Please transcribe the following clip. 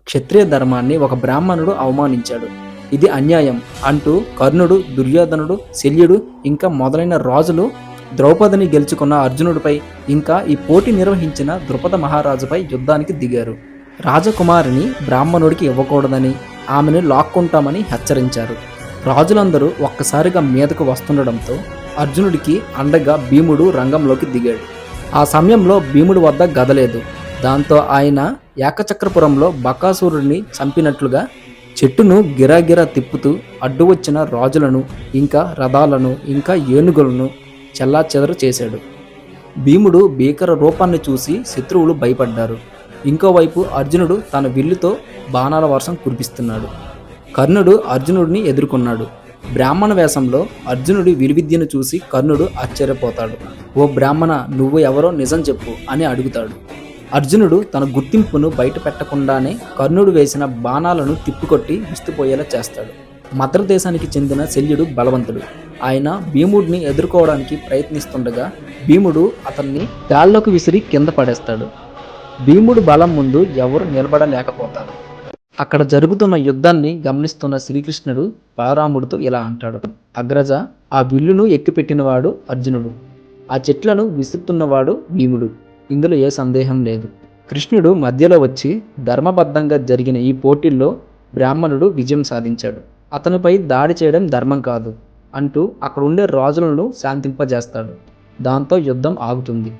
క్షత్రియ ధర్మాన్ని ఒక బ్రాహ్మణుడు అవమానించాడు. ఇది అన్యాయం అంటూ కర్ణుడు, దుర్యోధనుడు, శల్యుడు ఇంకా మొదలైన రాజులు ద్రౌపదిని గెలుచుకున్న అర్జునుడిపై ఇంకా ఈ పోటీ నిర్వహించిన ద్రుపద మహారాజుపై యుద్ధానికి దిగారు. రాజకుమారిని బ్రాహ్మణుడికి ఇవ్వకూడదని, ఆమెను లాక్కుంటామని హెచ్చరించారు. రాజులందరూ ఒక్కసారిగా మీదకు వస్తుండడంతో అర్జునుడికి అండగా భీముడు రంగంలోకి దిగాడు. ఆ సమయంలో భీముడి వద్ద గద లేదు. దాంతో ఆయన ఏకచక్రపురంలో బకాసురుడిని చంపినట్లుగా చెట్టును గిరాగిరా తిప్పుతూ అడ్డు వచ్చిన రాజులను ఇంకా రథాలను ఇంకా ఏనుగులను చెల్లాచెదరు చేశాడు. భీముడు భీకర రూపాన్ని చూసి శత్రువులు భయపడ్డారు. ఇంకోవైపు అర్జునుడు తన విల్లుతో బాణాల వర్షం కురిపిస్తున్నాడు. కర్ణుడు అర్జునుడిని ఎదుర్కొన్నాడు. బ్రాహ్మణ వేషంలో అర్జునుడి విలువిద్యను చూసి కర్ణుడు ఆశ్చర్యపోతాడు. ఓ బ్రాహ్మణ, నువ్వు ఎవరో నిజం చెప్పు అని అడుగుతాడు. అర్జునుడు తన గుర్తింపును బయట పెట్టకుండానే కర్ణుడు వేసిన బాణాలను తిప్పికొట్టి విస్తుపోయేలా చేస్తాడు. మద్ర దేశానికి చెందిన శల్యుడు బలవంతుడు. ఆయన భీముడిని ఎదుర్కోవడానికి ప్రయత్నిస్తుండగా భీముడు అతన్ని గాల్లోకి విసిరి కింద పడేస్తాడు. భీముడు బలం ముందు ఎవరు నిలబడలేకపోతారు. అక్కడ జరుగుతున్న యుద్ధాన్ని గమనిస్తున్న శ్రీకృష్ణుడు బలరాముడితో ఇలా అంటాడు. అగ్రజ, ఆ విల్లును ఎక్కుపెట్టినవాడు అర్జునుడు, ఆ చెట్లను విసురుతున్నవాడు భీముడు. ఇందులో ఏ సందేహం లేదు. కృష్ణుడు మధ్యలో వచ్చి ధర్మబద్ధంగా జరిగిన ఈ పోటీల్లో బ్రాహ్మణుడు విజయం సాధించాడు. అతనిపై దాడి చేయడం ధర్మం కాదు అంటూ అక్కడ ఉండే రాజులను శాంతింపజేస్తాడు. దాంతో యుద్ధం ఆగుతుంది.